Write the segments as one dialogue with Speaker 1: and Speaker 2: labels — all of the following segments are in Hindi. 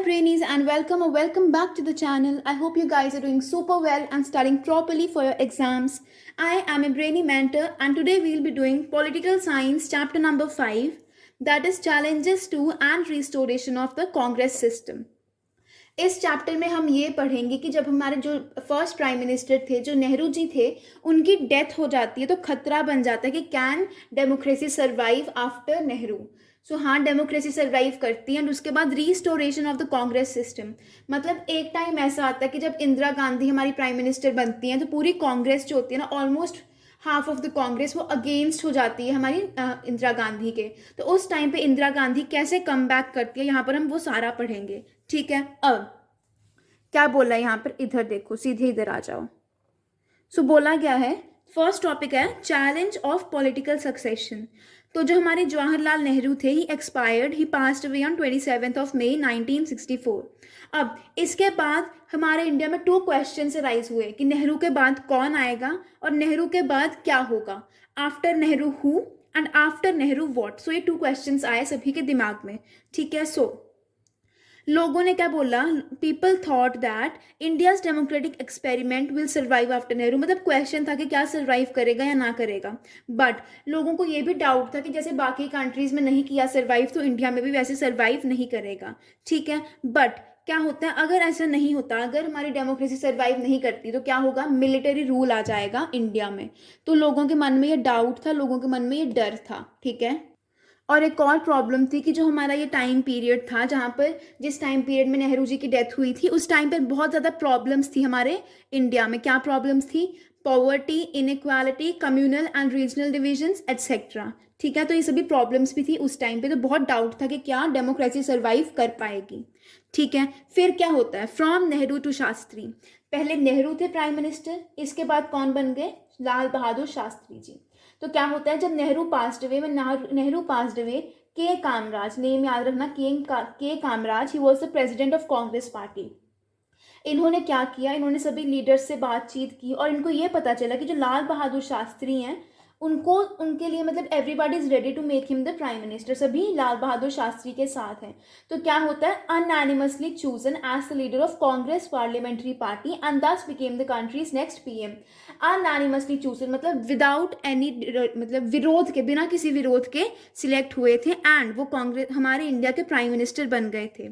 Speaker 1: Braineys, and welcome back to the channel. I hope you guys are doing super well and studying properly for your exams. I am a Brainy mentor, and today we'll be doing Political Science chapter number 5, that is Challenges to and Restoration of the Congress System. इस चैप्टर में हम ये पढ़ेंगे कि जब हमारे जो फर्स्ट प्राइम मिनिस्टर थे, जो नेहरू जी थे, उनकी डेथ हो जाती है तो खतरा बन जाता है कि can democracy survive after Nehru. So हाँ, डेमोक्रेसी सर्वाइव करती है. एंड उसके बाद restoration of the Congress system, मतलब एक टाइम ऐसा आता है कि जब इंदिरा गांधी हमारी प्राइम मिनिस्टर बनती हैं तो पूरी कांग्रेस जो होती है ना, almost half of the Congress वो अगेंस्ट हो जाती है हमारी इंदिरा गांधी के. तो उस टाइम पे इंदिरा गांधी कैसे कम बैक करती है, यहाँ पर हम वो सारा पढ़ेंगे. ठीक है, अब क्या बोला है यहाँ पर, इधर देखो, सीधे इधर आ जाओ. सो बोला गया है, फर्स्ट टॉपिक है चैलेंज ऑफ पॉलिटिकल सक्सेशन. तो जो हमारे जवाहरलाल नेहरू थे, he expired, he passed away on 27 of May 1964. अब इसके बाद हमारे इंडिया में 2 क्वेश्चन राइज हुए कि नेहरू के बाद कौन आएगा और नेहरू के बाद क्या होगा. After Nehru who and after Nehru what. So ये 2 क्वेश्चन आए सभी के दिमाग में. ठीक है, सो लोगों ने क्या बोला, people thought that India's democratic experiment will survive after Nehru. मतलब क्वेश्चन था कि क्या सर्वाइव करेगा या ना करेगा. बट लोगों को ये भी डाउट था कि जैसे बाकी कंट्रीज में नहीं किया सर्वाइव तो इंडिया में भी वैसे सर्वाइव नहीं करेगा. ठीक है, बट क्या होता है, अगर ऐसा नहीं होता, अगर हमारी डेमोक्रेसी सर्वाइव नहीं करती तो क्या होगा, मिलिट्री रूल आ जाएगा इंडिया में. तो लोगों के मन में ये डाउट था, लोगों के मन में ये डर था. ठीक है, और एक और प्रॉब्लम थी कि जो हमारा ये टाइम पीरियड था, जहाँ पर जिस टाइम पीरियड में नेहरू जी की डेथ हुई थी, उस टाइम पर बहुत ज़्यादा प्रॉब्लम्स थी हमारे इंडिया में. क्या प्रॉब्लम्स थी, poverty, inequality, communal and regional divisions etcetera. ठीक है, तो ये सभी प्रॉब्लम्स भी थी उस टाइम पे. तो बहुत डाउट था कि क्या डेमोक्रेसी सर्वाइव कर पाएगी. ठीक है, फिर क्या होता है, फ्रॉम नेहरू टू शास्त्री. पहले नेहरू थे प्राइम मिनिस्टर, इसके बाद कौन बन गए, लाल बहादुर शास्त्री जी. तो क्या होता है, जब Nehru passed away, Nehru passed away, K Kamaraj, name याद रखना, K Kamaraj, he was the president of Congress party. इन्होंने क्या किया, इन्होंने सभी लीडर्स से बातचीत की और इनको ये पता चला कि जो लाल बहादुर शास्त्री हैं उनको, उनके लिए मतलब everybody is ready to make him the prime minister. सभी लाल बहादुर शास्त्री के साथ हैं. तो क्या होता है, unanimously chosen as the leader of Congress parliamentary party and thus became the country's next PM. Unanimously chosen मतलब विदाउट एनी, मतलब विरोध के, बिना किसी विरोध के सिलेक्ट हुए थे एंड वो कांग्रेस हमारे इंडिया के प्राइम मिनिस्टर बन गए थे.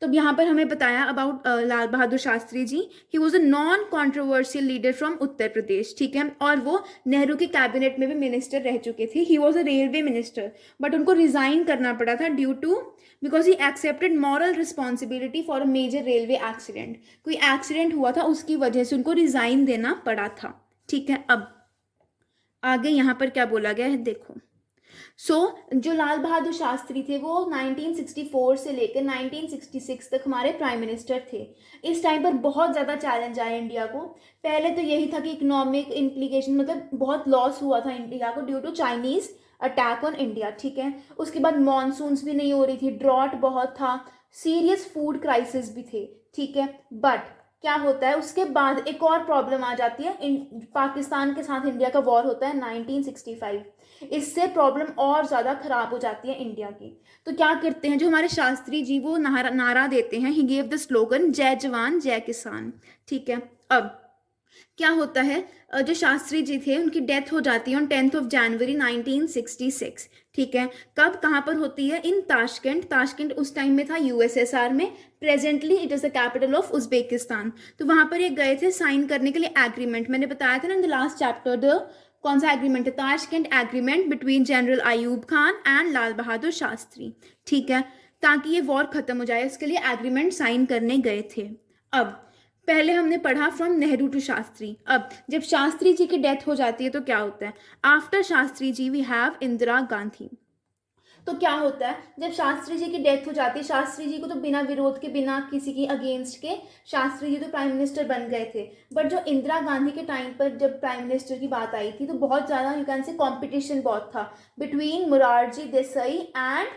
Speaker 1: तो यहाँ पर हमें बताया about Lal Bahadur Shastri ji. He was a non controversial leader from Uttar Pradesh. ठीक है, और वो नेहरू की कैबिनेट में भी मिनिस्टर रह चुके थे. He was a railway minister, but उनको रिजाइन करना पड़ा था due to, because he accepted moral responsibility for a major railway accident. कोई एक्सीडेंट हुआ था, उसकी वजह से उनको रिजाइन देना पड़ा था. ठीक है, अब आगे यहाँ पर क्या बोला गया है, देखो. जो लाल बहादुर शास्त्री थे वो 1964 से लेकर 1966 तक हमारे प्राइम मिनिस्टर थे. इस टाइम पर बहुत ज़्यादा चैलेंज आया इंडिया को. पहले तो यही था कि इकोनॉमिक इम्प्लीकेशन, मतलब बहुत लॉस हुआ था इंडिया को due to Chinese attack on India. ठीक है, उसके बाद मॉनसून्स भी नहीं हो रही थी, ड्रॉट बहुत था, सीरियस फूड क्राइसिस भी थे. ठीक है, बट क्या होता है, उसके बाद एक और प्रॉब्लम आ जाती है. पाकिस्तान के साथ इंडिया का वॉर होता है 1965. इससे प्रॉब्लम और ज़्यादा ख़राब हो जाती है इंडिया की. तो क्या करते हैं जो हमारे शास्त्री जी, वो नारा देते हैं, ही गेव द स्लोगन जय जवान जय किसान. ठीक है, अब क्या होता है, जो शास्त्री जी थे उनकी डेथ हो जाती है ऑन 10th ऑफ जनवरी 1966. ठीक है, कब, कहाँ पर होती है, इन ताशकंद. ताशकंद उस टाइम में था यूएसएसआर में. Presently it is the capital of Uzbekistan. तो वहाँ पर ये गए थे साइन करने के लिए एग्रीमेंट. मैंने बताया था ना in the last chapter, the कौन सा एग्रीमेंट है, Tashkent agreement between general Ayub Khan and Lal Bahadur Shastri. ठीक है, ताकि ये वॉर खत्म हो जाए, उसके लिए एग्रीमेंट साइन करने गए थे. अब पहले हमने पढ़ा फ्रॉम नेहरू टू शास्त्री. अब जब शास्त्री जी की डेथ हो जाती है तो क्या होता है, after Shastri ji we have Indira Gandhi. तो क्या होता है, जब शास्त्री जी की डेथ हो जाती है, शास्त्री जी को तो बिना विरोध के, बिना किसी की अगेंस्ट के, शास्त्री जी तो प्राइम मिनिस्टर बन गए थे. बट जो इंदिरा गांधी के टाइम पर जब प्राइम मिनिस्टर की बात आई थी तो बहुत ज़्यादा, यू कैन से, कॉम्पिटिशन बहुत था between Morarji Desai and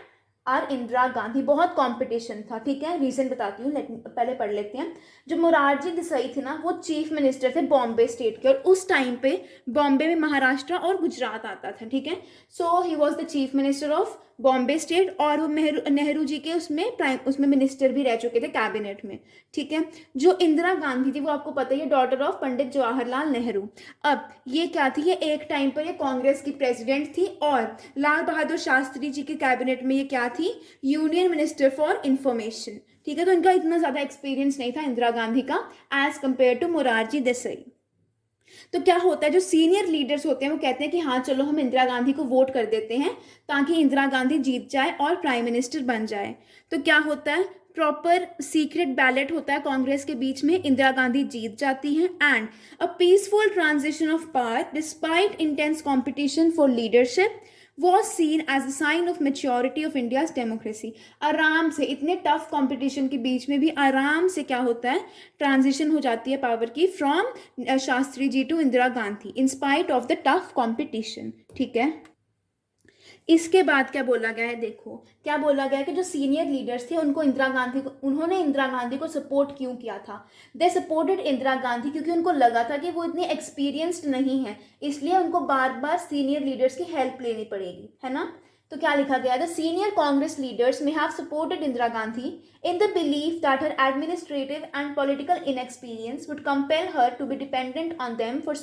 Speaker 1: uh Indira Gandhi. बहुत कंपटीशन था. ठीक है, रीजन बताती हूँ, पहले पढ़ लेते हैं. जो मोरारजी देसाई थे ना, वो चीफ मिनिस्टर थे बॉम्बे स्टेट के, और उस टाइम पे बॉम्बे में महाराष्ट्र और गुजरात आता था. ठीक है, so he was the chief minister of Bombay state, और वो नेहरू जी के उसमें मिनिस्टर भी रह चुके थे कैबिनेट में, ठीक है। जो इंदिरा गांधी थी वो आपको पता ही है, डॉटर ऑफ पंडित जवाहरलाल नेहरू। अब ये क्या थी, ये एक टाइम पर ये कांग्रेस की प्रेसिडेंट थी, और लाल बहादुर शास्त्री जी के कैबिनेट में ये क्या थी, यूनियन मिनिस्टर फॉर इंफॉर्मेशन, ठीक है। तो इनका इतना ज़्यादा एक्सपीरियंस नहीं था इंदिरा गांधी का age compare to Morarji Desai. तो क्या होता है, जो सीनियर लीडर्स होते हैं वो कहते हैं कि हाँ चलो हम इंदिरा गांधी को वोट कर देते हैं ताकि इंदिरा गांधी जीत जाए और प्राइम मिनिस्टर बन जाए। तो क्या होता है, प्रॉपर सीक्रेट बैलेट होता है कांग्रेस के बीच में, इंदिरा गांधी जीत जाती हैं, and a peaceful transition of power despite intense competition for leadership was seen as a sign of maturity of India's democracy। आराम से, इतने टफ कंपटीशन के बीच में भी आराम से क्या होता है, ट्रांजिशन हो जाती है पावर की from Shastri ji to Indira Gandhi in spite of the tough competition, ठीक है। इसके बाद क्या बोला गया है, देखो क्या बोला गया है कि जो सीनियर लीडर्स थे उन्होंने इंदिरा गांधी को सपोर्ट क्यों किया था। दे सपोर्टेड इंदिरा गांधी क्योंकि उनको लगा था कि वो इतनी एक्सपीरियंस्ड नहीं है, इसलिए उनको बार बार सीनियर लीडर्स की हेल्प लेनी पड़ेगी, है ना। तो क्या लिखा गया, the senior Congress leaders may have supported Indira Gandhi in the belief that her administrative and political inexperience would compel her to be dependent on them for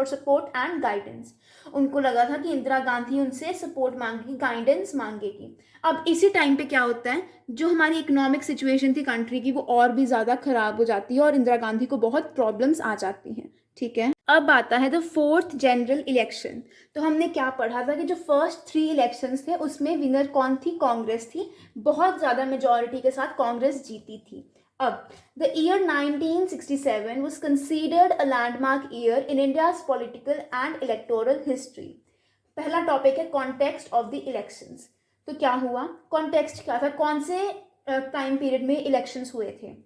Speaker 1: support and guidance. उनको लगा था कि इंदिरा गांधी उनसे सपोर्ट मांगेगी, गाइडेंस मांगेगी। अब इसी टाइम पे क्या होता है, जो हमारी इकोनॉमिक सिचुएशन थी कंट्री की वो और भी ज़्यादा ख़राब हो जाती है और इंदिरा गांधी को बहुत प्रॉब्लम्स आ जाती हैं, ठीक है। अब आता है द फोर्थ जनरल इलेक्शन। तो हमने क्या पढ़ा था कि जो फर्स्ट 3 इलेक्शंस थे उसमें विनर कौन थी, कांग्रेस थी, बहुत ज़्यादा मेजॉरिटी के साथ कांग्रेस जीती थी। अब the year 1967 was considered a landmark year in India's political and electoral history। पहला टॉपिक है कॉन्टेक्स्ट ऑफ द इलेक्शंस। तो क्या हुआ, कॉन्टेक्स्ट क्या था, कौन से टाइम पीरियड में इलेक्शंस हुए थे।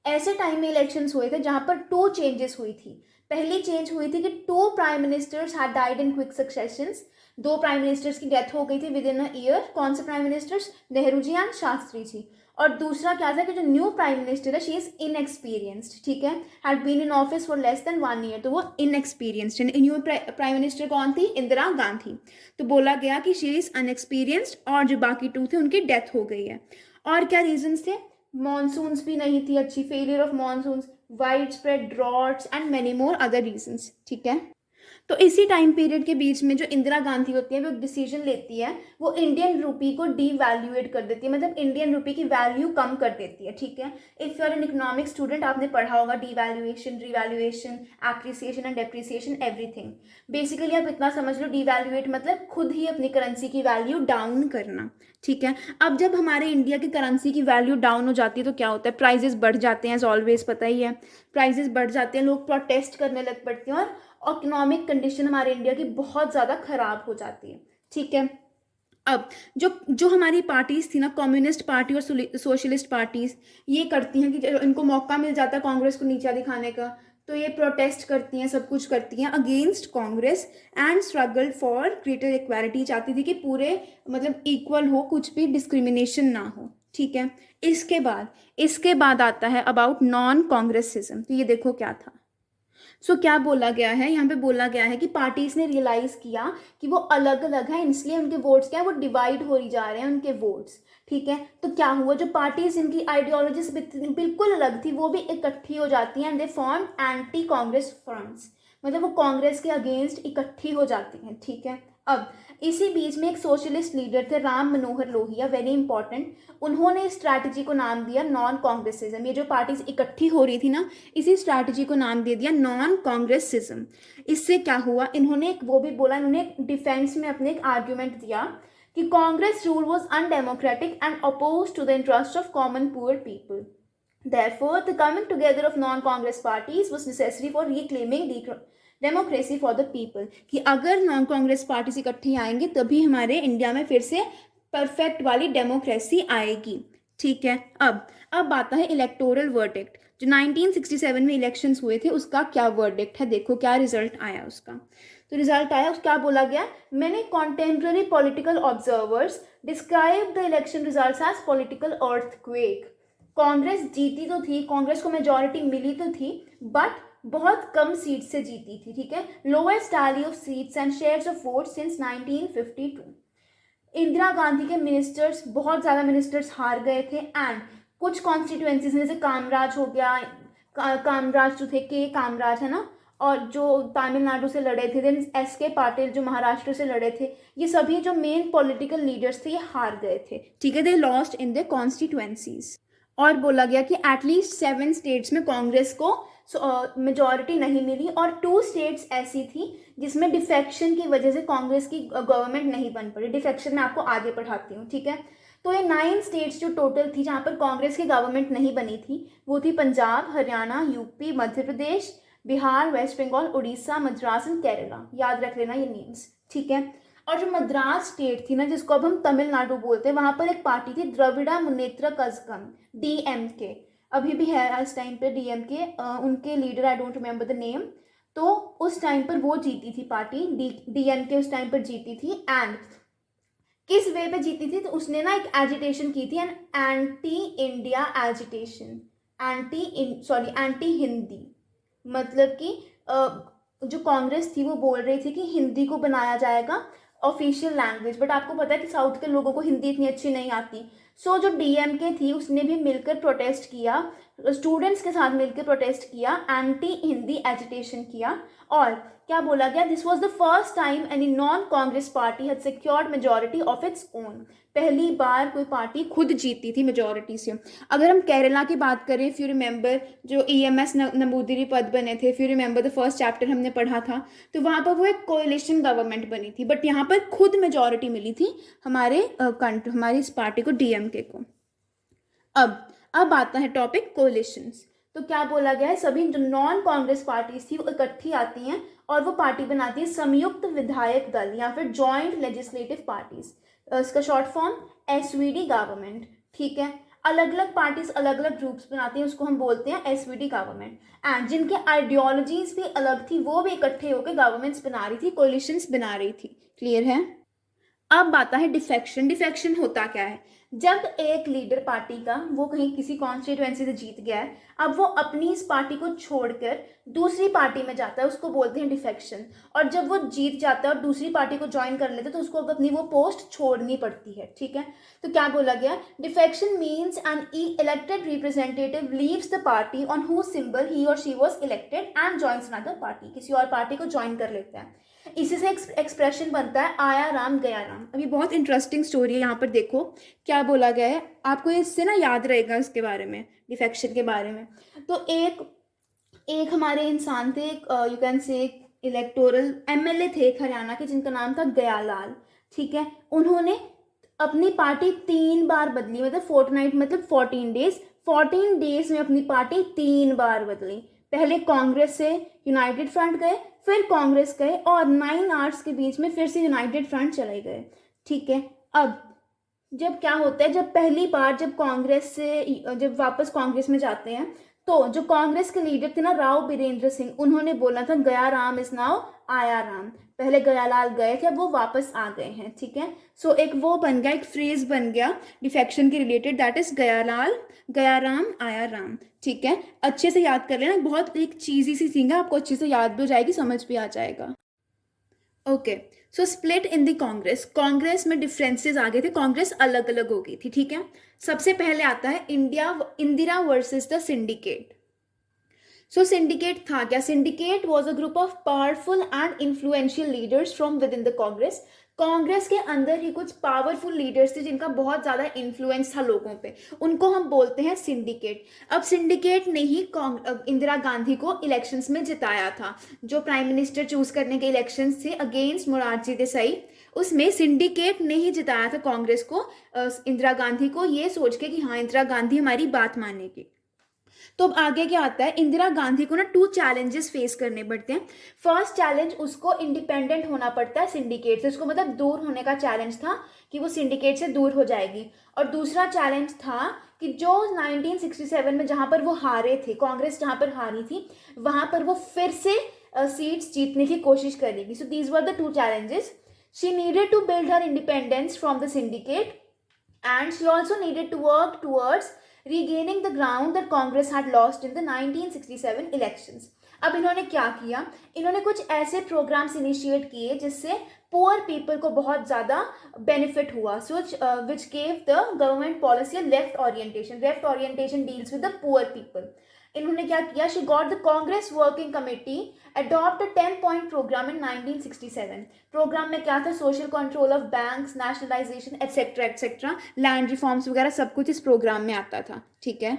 Speaker 1: ऐसे टाइम में इलेक्शंस हुए थे जहां पर 2 चेंजेस हुई थी। पहली चेंज हुई थी कि 2 prime ministers had died in quick successions, 2 prime ministers की डेथ हो गई थी विद इन अ ईयर। कौन से prime ministers, Nehru ji and Shastri ji. और दूसरा क्या था कि जो न्यू प्राइम मिनिस्टर है शी इज इनएक्सपीरियंस्ड, ठीक है, had been in office for less than 1 year, तो वो इनएक्सपीरियंस्ड। न्यू प्राइम मिनिस्टर कौन थी, इंदिरा गांधी। तो बोला गया कि शी इज अनएक्सपीरियंस्ड, और जो बाकी 2 थे उनकी डेथ हो गई है। और क्या रीजंस थे, मॉनसून्स भी नहीं थी अच्छी, failure of monsoons, wide spread droughts and many more other reasons, ठीक है। तो इसी टाइम पीरियड के बीच में जो इंदिरा गांधी होती है वो एक डिसीजन लेती है, वो इंडियन रूपी को डीवैल्यूएट कर देती है, मतलब इंडियन रूपी की वैल्यू कम कर देती है, ठीक है। If you are an economic student आपने पढ़ा होगा devaluation, revaluation, appreciation and depreciation, everything. Basically आप इतना समझ लो, डीवैल्यूएट मतलब खुद ही अपनी करेंसी की वैल्यू डाउन करना, ठीक है। अब जब हमारे इंडिया की करेंसी की वैल्यू डाउन हो जाती है तो क्या होता है, प्राइजेस बढ़ जाते हैं, एज ऑलवेज पता ही है, प्राइजेस बढ़ जाते हैं, लोग प्रोटेस्ट करने लग पड़ते हैं और इकोनॉमिक कंडीशन हमारे इंडिया की बहुत ज़्यादा ख़राब हो जाती है, ठीक है। अब जो जो हमारी पार्टीज थी ना, कम्युनिस्ट पार्टी और सोशलिस्ट पार्टीज, ये करती हैं कि इनको मौका मिल जाता है कांग्रेस को नीचा दिखाने का, तो ये प्रोटेस्ट करती हैं, सब कुछ करती हैं against Congress and struggle for greater equality. चाहती थी कि पूरे मतलब इक्वल हो, कुछ भी डिस्क्रिमिनेशन ना हो, ठीक है। इसके बाद आता है अबाउट नॉन कांग्रेसिज्म। तो ये देखो क्या था, क्या बोला गया है, यहाँ पे बोला गया है कि पार्टीज ने रियलाइज किया कि वो अलग अलग हैं, इसलिए उनके वोट्स क्या है, वो डिवाइड हो ही जा रहे हैं उनके वोट्स, ठीक है। तो क्या हुआ, जो पार्टीज इनकी आइडियोलॉजीज बिल्कुल अलग थी वो भी इकट्ठी हो जाती हैं, and they form anti Congress fronts, मतलब वो कांग्रेस के अगेंस्ट इकट्ठी हो जाती हैं, ठीक है। अब इसी बीच में एक सोशलिस्ट लीडर थे राम मनोहर लोहिया, वेरी इंपॉर्टेंट, उन्होंने इस स्ट्रैटेजी को नाम दिया नॉन कांग्रेसिज्म। ये जो पार्टीज इकट्ठी हो रही थी ना, इसी स्ट्रैटेजी को नाम दे दिया नॉन कांग्रेसिज्म। इससे क्या हुआ, इन्होंने एक वो भी बोला, इन्होंने डिफेंस में अपने एक आर्ग्यूमेंट दिया कि Congress rule was undemocratic and oppose to the interest of common poor people. Therefore, the coming together of non-Congress parties was necessary for reclaiming democracy for the people, कि अगर नॉन कांग्रेस पार्टीज इकट्ठी आएंगे तभी हमारे इंडिया में फिर से परफेक्ट वाली डेमोक्रेसी आएगी, ठीक है। अब आता है इलेक्टोरल वर्डिक्ट। जो 1967 में इलेक्शंस हुए थे उसका क्या वर्डिक्ट है, देखो क्या रिजल्ट आया उसका। तो रिजल्ट आया, क्या बोला गया, many contemporary political observers describe the election results as political earthquake. Congress जीती तो थी, कांग्रेस को मेजॉरिटी मिली तो थी, बट बहुत कम सीट से जीती थी, ठीक है। Lowest tally of seats and shares of vote since 1952। Indira Gandhi के मिनिस्टर्स, बहुत ज़्यादा मिनिस्टर्स हार गए थे एंड कुछ कॉन्स्टिट्यूएंसीज जैसे कामराज हो गया, कामराज जो थे, के कामराज है ना, और जो तमिलनाडु से लड़े थे, देन एस के पाटिल जो महाराष्ट्र से लड़े थे, ये सभी जो मेन पॉलिटिकल लीडर्स थे ये हार गए थे, ठीक है, they lost in the constituencies. और बोला गया कि एटलीस्ट 7 स्टेट्स में कांग्रेस को मेजॉरिटी नहीं मिली और 2 स्टेट्स ऐसी थी जिसमें डिफेक्शन की वजह से कांग्रेस की गवर्नमेंट नहीं बन पड़ी। डिफेक्शन मैं आपको आगे पढ़ाती हूँ, ठीक है। तो ये 9 स्टेट्स जो टोटल थी जहाँ पर कांग्रेस की गवर्नमेंट नहीं बनी थी, वो थी Punjab, Haryana, UP, Madhya Pradesh, Bihar, West Bengal, Orissa, Madras and Kerala. याद रख लेना ये नेम्स, ठीक है। और जो मद्रास स्टेट थी ना, जिसको अब हम तमिलनाडु बोलते हैं, वहाँ पर एक पार्टी थी द्रविड़ा मुनेत्र कज़गम, DMK, अभी भी है इस टाइम पे DMK, उनके leader I don't remember the name. तो उस टाइम पर वो जीती थी पार्टी, DMK उस टाइम पर जीती थी। एंड किस वे पे जीती थी, तो उसने ना एक एजिटेशन की थी, an anti India agitation, anti Hindi, मतलब कि जो कांग्रेस थी वो बोल रही थी कि हिंदी को बनाया जाएगा ऑफिशियल लैंग्वेज, बट आपको पता है कि साउथ के लोगों को हिंदी इतनी अच्छी नहीं आती। सो जो DMK थी उसने भी मिलकर प्रोटेस्ट किया, स्टूडेंट्स के साथ मिलकर प्रोटेस्ट किया, एंटी हिंदी एजिटेशन किया। और क्या बोला गया, this was the first time any non Congress party had secured majority of its own. पहली बार कोई पार्टी खुद जीती थी मेजॉरिटी से। अगर हम केरला की बात करें, इफ़ यू रिमेंबर जो EMS नंबूदिरी पद बने थे, if you remember the first chapter हमने पढ़ा था, तो वहाँ पर वो एक कोएलिशन गवर्नमेंट बनी थी, बट यहाँ पर खुद मेजॉरिटी मिली थी हमारी इस पार्टी को, DMK को। अब आता है टॉपिक कोलिशंस। तो क्या बोला गया है, सभी जो नॉन कांग्रेस पार्टीज थी वो इकट्ठी आती हैं और वो पार्टी बनाती है संयुक्त विधायक दल या फिर जॉइंट लेजिस्लेटिव पार्टीज, इसका शॉर्ट फॉर्म SVD गवर्नमेंट, ठीक है। अलग अलग पार्टीज अलग अलग ग्रुप्स बनाती हैं, उसको हम बोलते हैं SVD गवर्नमेंट। एंड जिनके आइडियोलॉजीज भी अलग थी वो भी इकट्ठे होकर गवर्नमेंट्स बना रही थी, कोलिशंस बना रही थी। क्लियर है। अब आता है डिफेक्शन। डिफेक्शन होता क्या है, जब एक लीडर पार्टी का वो कहीं किसी कॉन्स्टिट्यूएंसी से जीत गया है, अब वो अपनी इस पार्टी को छोड़कर दूसरी पार्टी में जाता है, उसको बोलते हैं डिफेक्शन। और जब वो जीत जाता है और दूसरी पार्टी को ज्वाइन कर लेता है तो उसको अपनी वो पोस्ट छोड़नी पड़ती है, ठीक है। तो क्या बोला गया, defection means an elected representative leaves the party on who symbol he और she was elected and joins another party, किसी और पार्टी को ज्वाइन कर लेता है। इसी से एक्सप्रेशन बनता है आया राम गया राम। अभी बहुत इंटरेस्टिंग स्टोरी है, यहाँ पर देखो क्या बोला गया है, आपको इससे ना याद रहेगा इसके बारे में, डिफेक्शन के बारे में। तो एक हमारे इंसान थे, you can say electoral MLA थे एक हरियाणा के, जिनका नाम था गयालाल, ठीक है। उन्होंने अपनी पार्टी 3 बार बदली, मतलब फोर्टनाइट मतलब 14 डेज में अपनी पार्टी 3 बार बदली। पहले कांग्रेस से यूनाइटेड फ्रंट गए, फिर कांग्रेस गए, और 9 आवर्स के बीच में फिर से यूनाइटेड फ्रंट चले गए, ठीक है। अब जब क्या होता है, जब पहली बार जब वापस कांग्रेस में जाते हैं, तो जो कांग्रेस के लीडर थे ना राव बीरेंद्र सिंह, उन्होंने बोला था गया राम इज नाउ आया राम। पहले गयालाल गए थे, अब वो वापस आ गए हैं, ठीक है। सो एक वो बन गया, एक फ्रेज बन गया डिफेक्शन के रिलेटेड, दैट इज गयालाल गया राम आया राम, ठीक है। अच्छे से याद कर लेना, बहुत एक चीज़ी सी थिंग है, आपको अच्छे से याद भी हो जाएगी, समझ भी आ जाएगा। Okay, so split in the Congress में डिफरेंसेस आ गए थे, कांग्रेस अलग अलग हो गई थी, ठीक है। सबसे पहले आता है Indira versus the syndicate. So syndicate था क्या, syndicate was a group of powerful and influential leaders from with in the Congress. Congress के अंदर ही कुछ पावरफुल लीडर्स थे जिनका बहुत ज़्यादा इन्फ्लुएंस था लोगों पे, उनको हम बोलते हैं सिंडिकेट। अब सिंडिकेट ने ही इंदिरा गांधी को इलेक्शंस में जिताया था, जो प्राइम मिनिस्टर चूज करने के इलेक्शंस थे अगेंस्ट मोरारजी देसाई, उसमें सिंडिकेट ने ही जिताया था कांग्रेस को, इंदिरा गांधी को, ये सोच के कि हाँ इंदिरा गांधी हमारी बात मानेगी। तो अब आगे क्या आता है, इंदिरा गांधी को ना 2 चैलेंजेस फेस करने पड़ते हैं। फर्स्ट चैलेंज, उसको इंडिपेंडेंट होना पड़ता है सिंडिकेट से, उसको मतलब दूर होने का चैलेंज था कि वो सिंडिकेट से दूर हो जाएगी। और दूसरा चैलेंज था कि जो 1967 में जहाँ पर वो हारे थे, कांग्रेस जहाँ पर हारी थी, वहाँ पर वो फिर से सीट्स जीतने की कोशिश करेगी। So these were the 2 challenges. She needed to build her independence from the syndicate and she also needed to work towards regaining the ground that Congress had lost in the 1967 elections. अब इन्होंने क्या किया, इन्होंने कुछ ऐसे प्रोग्राम्स इनिशिएट किए जिससे पुअर पीपल को बहुत ज़्यादा बेनिफिट हुआ. So which gave the government policy left orientation deals with the poor people. इन्होंने क्या किया, she got the Congress working committee adopt 10-point programme in 1967. Programme में क्या था, social control of banks, nationalisation etcetera etcetera, land reforms वगैरह सब कुछ इस प्रोग्राम में आता था. ठीक है.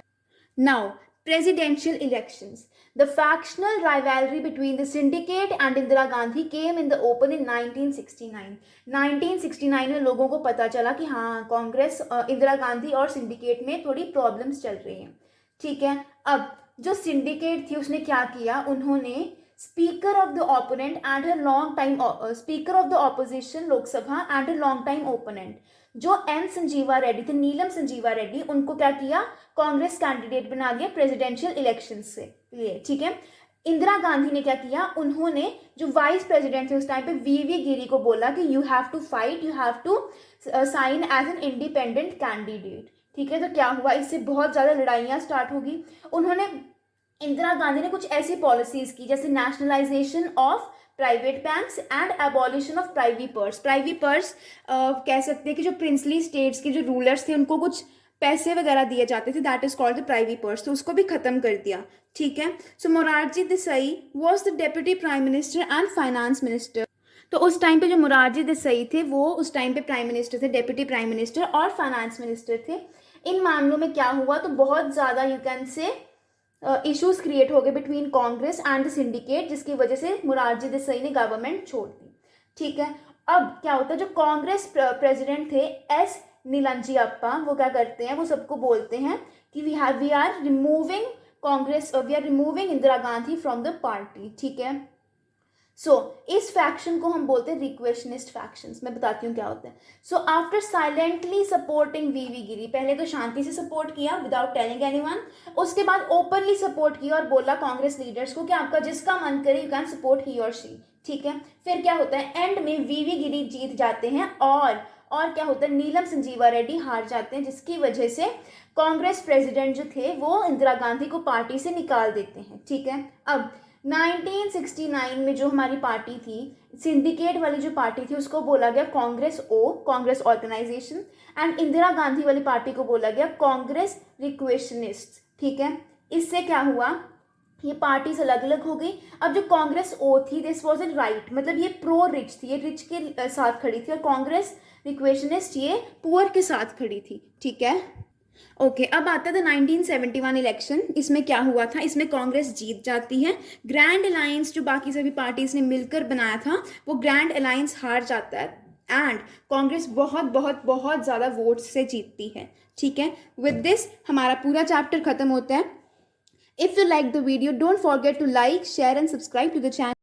Speaker 1: Now presidential elections. The factional rivalry between the syndicate and Indira Gandhi came in the open in 1969. 1969 में लोगों को पता चला कि हाँ कांग्रेस, इंदिरा गांधी और सिंडिकेट में थोड़ी प्रॉब्लम्स चल रही हैं. ठीक है. अब जो सिंडिकेट थी उसने क्या किया, उन्होंने speaker of the opponent and her long time speaker of the opposition Lok Sabha and her long time opponent जो एन संजीवा रेड्डी थे, नीलम संजीवा रेड्डी, उनको क्या किया, कांग्रेस कैंडिडेट बना दिया प्रेसिडेंशियल इलेक्शन से लिए. ठीक है. इंदिरा गांधी ने क्या किया, उन्होंने जो वाइस प्रेसिडेंट थे उस टाइम पे वीवी गिरी को बोला कि you have to fight, you have to sign as an independent candidate. ठीक है. तो क्या हुआ, इससे बहुत ज़्यादा लड़ाइयाँ स्टार्ट होगी. उन्होंने, इंदिरा गांधी ने कुछ ऐसी पॉलिसीज की जैसे nationalisation of private banks and abolition of privy purse. Privy purse कह सकते हैं कि जो प्रिंसली स्टेट्स के जो रूलर्स थे उनको कुछ पैसे वगैरह दिए जाते थे, that is called the privy purse. तो उसको भी खत्म कर दिया. ठीक है. So Morarji Desai was the deputy prime minister and finance minister. तो उस टाइम पे जो मोरारजी देसाई थे वो उस टाइम पे प्राइम मिनिस्टर थे, डेप्यूटी प्राइम मिनिस्टर और फाइनेंस मिनिस्टर थे. इन मामलों में क्या हुआ, तो बहुत ज़्यादा you can say issues create हो गए between Congress and the syndicate, जिसकी वजह से मोरारजी देसाई ने गवर्नमेंट छोड़ दी. ठीक है. अब क्या होता है, जो कांग्रेस प्रेसिडेंट थे एस नीलंजी अप्पा, वो क्या करते हैं, वो सबको बोलते हैं कि we are removing Congress, we are removing Indira Gandhi from the party. ठीक है. सो इस फैक्शन को हम बोलते हैं रिक्वेशनिस्ट फैक्शंस. मैं बताती हूँ क्या होता है. सो आफ्टर साइलेंटली सपोर्टिंग वीवी गिरी, पहले तो शांति से सपोर्ट किया विदाउट टेलिंग एनीवन, उसके बाद ओपनली सपोर्ट किया और बोला कांग्रेस लीडर्स को कि आपका जिसका मन करे यू कैन सपोर्ट ही और शी. ठीक है. फिर क्या होता है, एंड में वीवी गिरी जीत जाते हैं और क्या होता है, नीलम संजीवा रेड्डी हार जाते हैं, जिसकी वजह से कांग्रेस प्रेसिडेंट जो थे वो इंदिरा गांधी को पार्टी से निकाल देते हैं. ठीक है. अब 1969 में जो हमारी पार्टी थी, सिंडिकेट वाली जो पार्टी थी, उसको बोला गया कांग्रेस ऑर्गेनाइजेशन, एंड इंदिरा गांधी वाली पार्टी को बोला गया कांग्रेस रिक्वेशनिस्ट. ठीक है. इससे क्या हुआ, ये पार्टीज अलग अलग हो गई. अब जो कांग्रेस ओ थी, दिस वॉज ए राइट, मतलब ये प्रो रिच थी, ये रिच के साथ खड़ी थी, और कांग्रेस रिक्वेशनिस्ट ये पुअर के साथ खड़ी थी. ठीक है. ओके. अब आता है 1971 इलेक्शन. इसमें क्या हुआ था, इसमें कांग्रेस जीत जाती है. ग्रैंड अलायंस जो बाकी सभी पार्टीज ने मिलकर बनाया था वो ग्रैंड अलायंस हार जाता है एंड कांग्रेस बहुत बहुत बहुत ज़्यादा वोट्स से जीतती है. ठीक है. विद दिस हमारा पूरा चैप्टर खत्म होता है. If you like the video don't forget to like, share and subscribe to the channel.